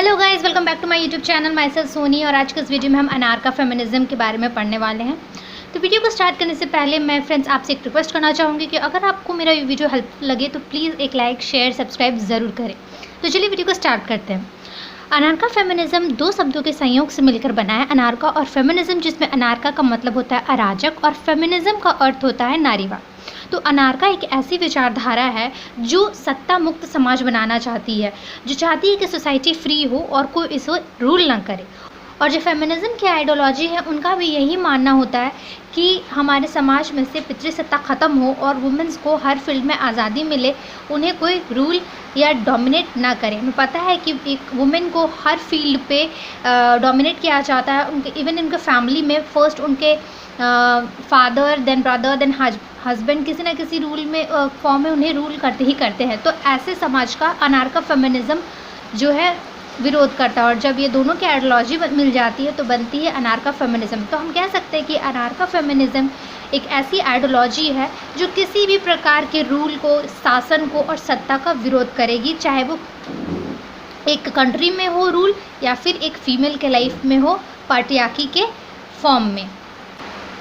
Hello guys, welcome back to my YouTube channel. Myself Soni. और आज के इस वीडियो में हम अनारका फेमिनिज्म के बारे में पढ़ने वाले हैं। तो वीडियो को स्टार्ट करने से पहले मैं फ्रेंड्स आपसे एक रिक्वेस्ट करना चाहूँगी कि अगर आपको मेरा ये वीडियो हेल्पफुल लगे तो प्लीज़ एक लाइक शेयर सब्सक्राइब ज़रूर करें। तो चलिए वीडियो को स्टार्ट करते हैं। अनारका फेमिनिज्म दो शब्दों के संयोग से मिलकर बना है, अनारका और फेमिनिज्म, जिसमें अनारका का मतलब होता है अराजक और फेमिनिज्म का अर्थ होता है नारीवाद। तो अनारका एक ऐसी विचारधारा है जो सत्ता मुक्त समाज बनाना चाहती है, जो चाहती है कि सोसाइटी फ्री हो और कोई इसको रूल ना करे। और जो फेमिनिज्म की आइडियोलॉजी है उनका भी यही मानना होता है कि हमारे समाज में से पितृसत्ता ख़त्म हो और वुमेन्स को हर फील्ड में आज़ादी मिले, उन्हें कोई रूल या डोमिनेट ना करे। हमें पता है कि एक वुमेन को हर फील्ड पे डोमिनेट किया जाता है। उनके इवन उनके फैमिली में फर्स्ट उनके father then brother then husband किसी ना किसी रूल में फॉर्म में उन्हें रूल करते ही करते हैं। तो ऐसे समाज का अनारका फेमिनिज्म जो है विरोध करता है। और जब ये दोनों की आइडियोलॉजी मिल जाती है तो बनती है अनारका फेमिनिज्म। तो हम कह सकते हैं कि अनारका फेमिनिज्म एक ऐसी आइडियोलॉजी है जो किसी भी प्रकार के रूल को, शासन को और सत्ता का विरोध करेगी, चाहे वो एक कंट्री में हो रूल या फिर एक फीमेल के लाइफ में हो पाट्रियार्की के फॉर्म में।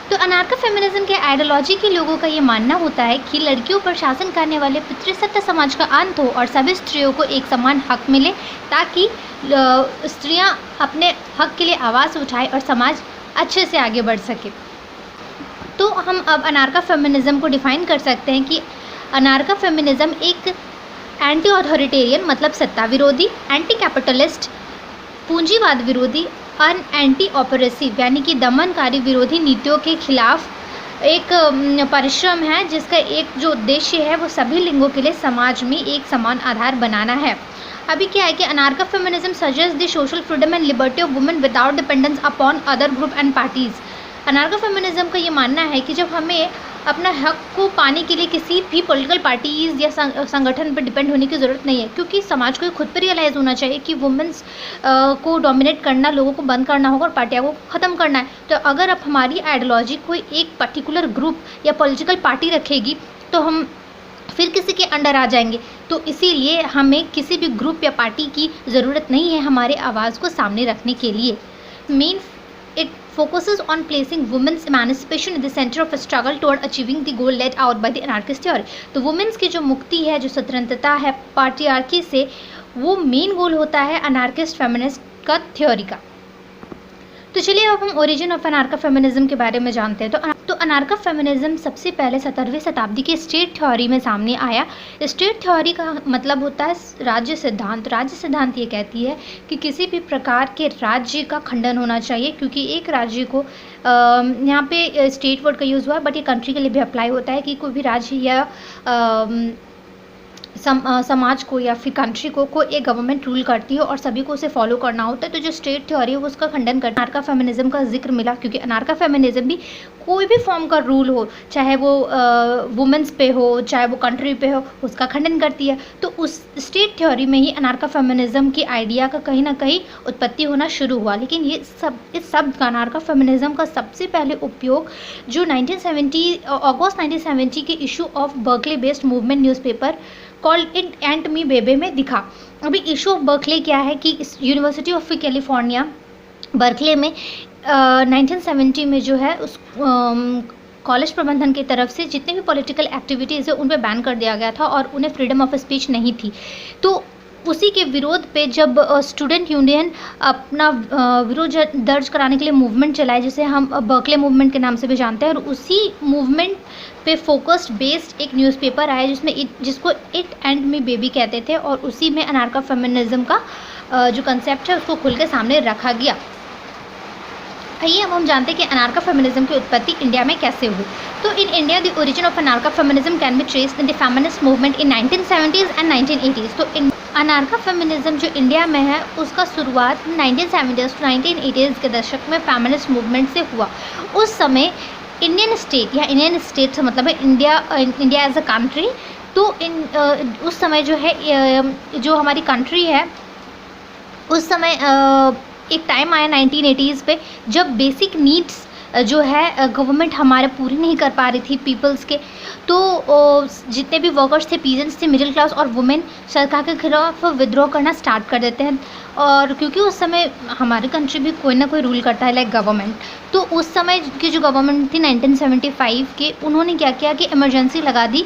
तो अनारका फेमिनिज्म के आइडियोलॉजी के लोगों का ये मानना होता है कि लड़कियों पर शासन करने वाले पितृसत्ता समाज का अंत हो और सभी स्त्रियों को एक समान हक मिले, ताकि स्त्रियां अपने हक के लिए आवाज़ उठाएं और समाज अच्छे से आगे बढ़ सके। तो हम अब अनारका फेमिनिज्म को डिफ़ाइन कर सकते हैं कि अनारका फेमिनिज्म एक एंटी ऑथोरिटेरियन मतलब सत्ता विरोधी, एंटी कैपिटलिस्ट पूंजीवाद विरोधी, एंटी ऑपरेसिव यानी कि दमनकारी विरोधी नीतियों के खिलाफ एक परिश्रम है, जिसका एक जो उद्देश्य है वो सभी लिंगों के लिए समाज में एक समान आधार बनाना है। अभी क्या है कि anarcha feminism suggest the social freedom and liberty of women without dependence upon other group and parties. Anarcha feminism का ये मानना है कि जब हमें अपना हक को पाने के लिए किसी भी पॉलिटिकल पार्टीज़ या संगठन पर डिपेंड होने की ज़रूरत नहीं है, क्योंकि समाज को खुद पर रियलाइज़ होना चाहिए कि वुमेन्स को डोमिनेट करना, लोगों को बंद करना होगा और पार्टियों को ख़त्म करना है। तो अगर अब हमारी आइडियोलॉजी कोई एक पर्टिकुलर ग्रुप या पॉलिटिकल पार्टी रखेगी तो हम फिर किसी के अंडर आ जाएंगे। तो इसीलिए हमें किसी भी ग्रुप या पार्टी की ज़रूरत नहीं है हमारे आवाज़ को सामने रखने के लिए। Main it focuses on placing women's emancipation in the center of a struggle toward achieving the goal laid out by the anarchist theory। तो वुमेन्स की जो मुक्ति है, जो स्वतंत्रता है पाट्रियार्की से, वो मेन गोल होता है अनार्किस्ट फेमिनिस्ट का थ्योरी का। तो चलिए अब हम ओरिजिन ऑफ अनारका फेमिनिज्म के बारे में जानते हैं। तो अनारका फेमिनिज्म सबसे पहले 17वीं शताब्दी के स्टेट थ्योरी में सामने आया। स्टेट थ्योरी का मतलब होता है राज्य सिद्धांत। राज्य सिद्धांत ये कहती है कि किसी भी प्रकार के राज्य का खंडन होना चाहिए, क्योंकि एक राज्य को यहाँ पे स्टेट वर्ड का यूज़ हुआ है बट ये कंट्री के लिए भी अप्लाई होता है कि कोई भी राज्य या समाज को या फिर कंट्री को कोई एक गवर्नमेंट रूल करती है और सभी को उसे फॉलो करना होता है। तो जो स्टेट थ्योरी है वो उसका खंडन करता है। अनारका फेमिनिज्म का जिक्र मिला क्योंकि अनारका फेमिनिज्म भी कोई भी फॉर्म का रूल हो, चाहे वो वुमेन्स पे हो, चाहे वो कंट्री पे हो, उसका खंडन करती है। तो उस स्टेट थ्योरी में ही अनारका फेमिनिज्म की आइडिया का कहीं ना कहीं उत्पत्ति होना शुरू हुआ। लेकिन इस शब्द का, अनारका फेमिनिज्म का सबसे पहले उपयोग जो अगस्त 1970 के issue of Berkeley based movement newspaper called it and me बेबे में दिखा। अभी इशू ऑफ बर्कले क्या है कि यूनिवर्सिटी ऑफ कैलिफोर्निया बर्कले में 1970 में जो है उस कॉलेज प्रबंधन की तरफ से जितने भी पॉलिटिकल एक्टिविटीज़ है उन पर बैन कर दिया गया था और उन्हें फ्रीडम ऑफ स्पीच नहीं थी। तो उसी के विरोध पे जब स्टूडेंट यूनियन अपना विरोध दर्ज कराने के लिए मूवमेंट चलाए, जिसे हम बर्कले मूवमेंट के नाम से भी जानते हैं, और उसी मूवमेंट पे फोकस्ड बेस्ड एक न्यूज़पेपर आया जिसको इट एंड मी बेबी कहते थे, और उसी में अनारका फेमिनिज्म का जो कंसेप्ट है उसको खुल के सामने रखा गया। आइए अब हम जानते हैं कि अनारका फेमिनिज्म की उत्पत्ति इंडिया में कैसे हुई। तो in India the origin of anarcha feminism can be traced in the feminist movement in 1970s and 1980s। तो अनारका फेमिनिज्म जो इंडिया में है उसका शुरुआत 1970s to 1980s के दशक में फेमिनिस्ट मूवमेंट से हुआ। उस समय इंडियन स्टेट से मतलब है इंडिया एज अ कंट्री। तो उस समय जो है जो हमारी कंट्री है उस समय एक टाइम आया 1980s पे जब बेसिक नीड्स जो है गवर्नमेंट हमारे पूरी नहीं कर पा रही थी पीपल्स के, तो जितने भी वर्कर्स थे, पीजेंट्स थे, मिडिल क्लास और वुमेन सरकार के खिलाफ विद्रोह करना स्टार्ट कर देते हैं। और क्योंकि उस समय हमारे कंट्री भी कोई ना कोई रूल करता है लाइक गवर्नमेंट, तो उस समय की जो गवर्नमेंट थी 1975 के, उन्होंने क्या किया कि इमरजेंसी लगा दी,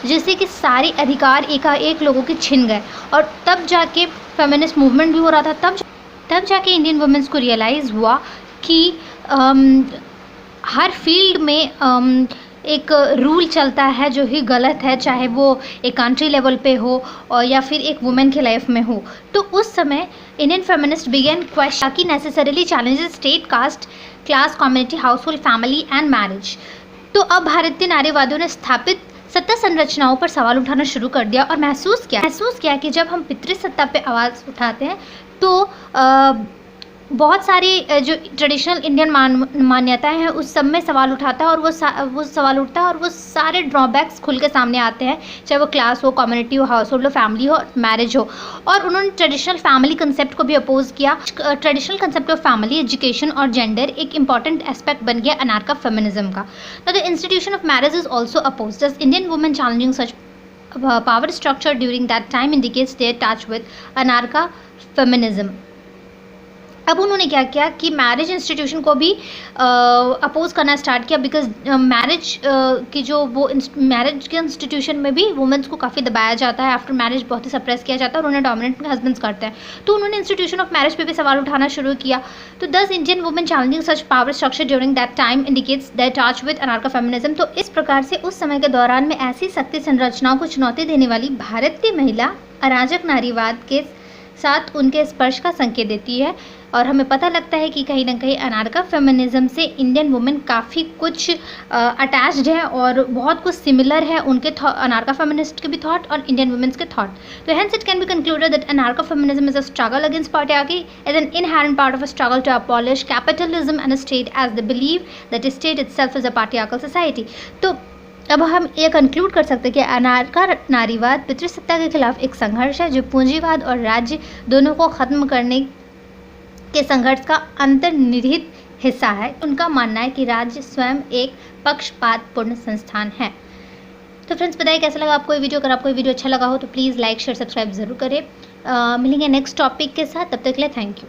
जिससे कि सारे अधिकार एकाएक लोगों के छिन गए। और तब जाके फेमिनिस्ट मूवमेंट भी हो रहा था, तब जाके इंडियन वुमेन्स को रियलाइज़ हुआ कि हर फील्ड में एक रूल चलता है जो ही गलत है, चाहे वो एक कंट्री लेवल पे हो और या फिर एक वुमेन की लाइफ में हो। तो उस समय इंडियन फेमिनिस्ट बिगेन क्वेश्चन कि necessarily challenges state, caste, class, community, household, family and marriage. तो अब भारतीय नारीवादियों ने स्थापित सत्ता संरचनाओं पर सवाल उठाना शुरू कर दिया और महसूस किया कि जब हम पितृसत्ता पे आवाज़ उठाते हैं तो बहुत सारी जो ट्रेडिशनल इंडियन मान्यताएं हैं उस सब में सवाल उठाता है, और वो सवाल उठता है और वो सारे ड्रॉबैक्स खुल के सामने आते हैं, चाहे वो क्लास हो, कम्युनिटी हो, हाउस होल्ड हो, फैमिली हो, मैरिज हो। और उन्होंने ट्रेडिशनल फैमिली कंसेप्ट को भी अपोज किया। Traditional concept of family, education और जेंडर एक इंपॉर्टेंट एस्पेक्ट बन गया अनारका फेमिनिज्म का। The institution of marriage is also oppose. This Indian women challenging such power structure during that time indicates their touch with anarcha feminism। अब उन्होंने क्या किया कि मैरिज इंस्टीट्यूशन को भी अपोज करना स्टार्ट किया, बिकॉज मैरिज की जो वो मैरिज के इंस्टीट्यूशन में भी वुमेन्स को काफ़ी दबाया जाता है, आफ्टर मैरिज बहुत ही सप्रेस किया जाता है और उन्हें डोमिनेट हस्बैंड्स करते हैं। तो उन्होंने इंस्टीट्यूशन ऑफ मैरिज पे भी सवाल उठाना शुरू किया। तो 10 Indian women challenging such power structure during that time indicates their touch with anarcha feminism. तो इस प्रकार से उस समय के दौरान में ऐसी शक्ति संरचनाओं को चुनौती देने वाली भारतीय महिला अराजक नारीवाद के साथ उनके स्पर्श का संकेत देती है। और हमें पता लगता है कि कहीं ना कहीं अनारका फेमिनिज्म से इंडियन वुमेन काफ़ी कुछ अटैच्ड है और बहुत कुछ सिमिलर है उनके अनारका फेमिनिस्ट के भी थॉट और इंडियन वुमेन्स के थॉट। तो hence it can be concluded that anarcha feminism is a struggle against patriarchy as an inherent part of a struggle to abolish capitalism and a state as they believe that state itself is a patriarchal society। तो अब हम ये conclude कर सकते हैं कि अनारका नारीवाद पितृसत्ता के खिलाफ एक संघर्ष है जो पूंजीवाद और राज्य दोनों को ख़त्म करने के संघर्ष का अंतर्निहित हिस्सा है। उनका मानना है कि राज्य स्वयं एक पक्षपातपूर्ण संस्थान है। तो फ्रेंड्स, बताइए कैसा लगा आपको ये वीडियो। अगर आपको ये वीडियो अच्छा लगा हो तो प्लीज़ लाइक, शेयर, सब्सक्राइब ज़रूर करें। मिलेंगे नेक्स्ट टॉपिक के साथ, तब तक के लिए थैंक यू।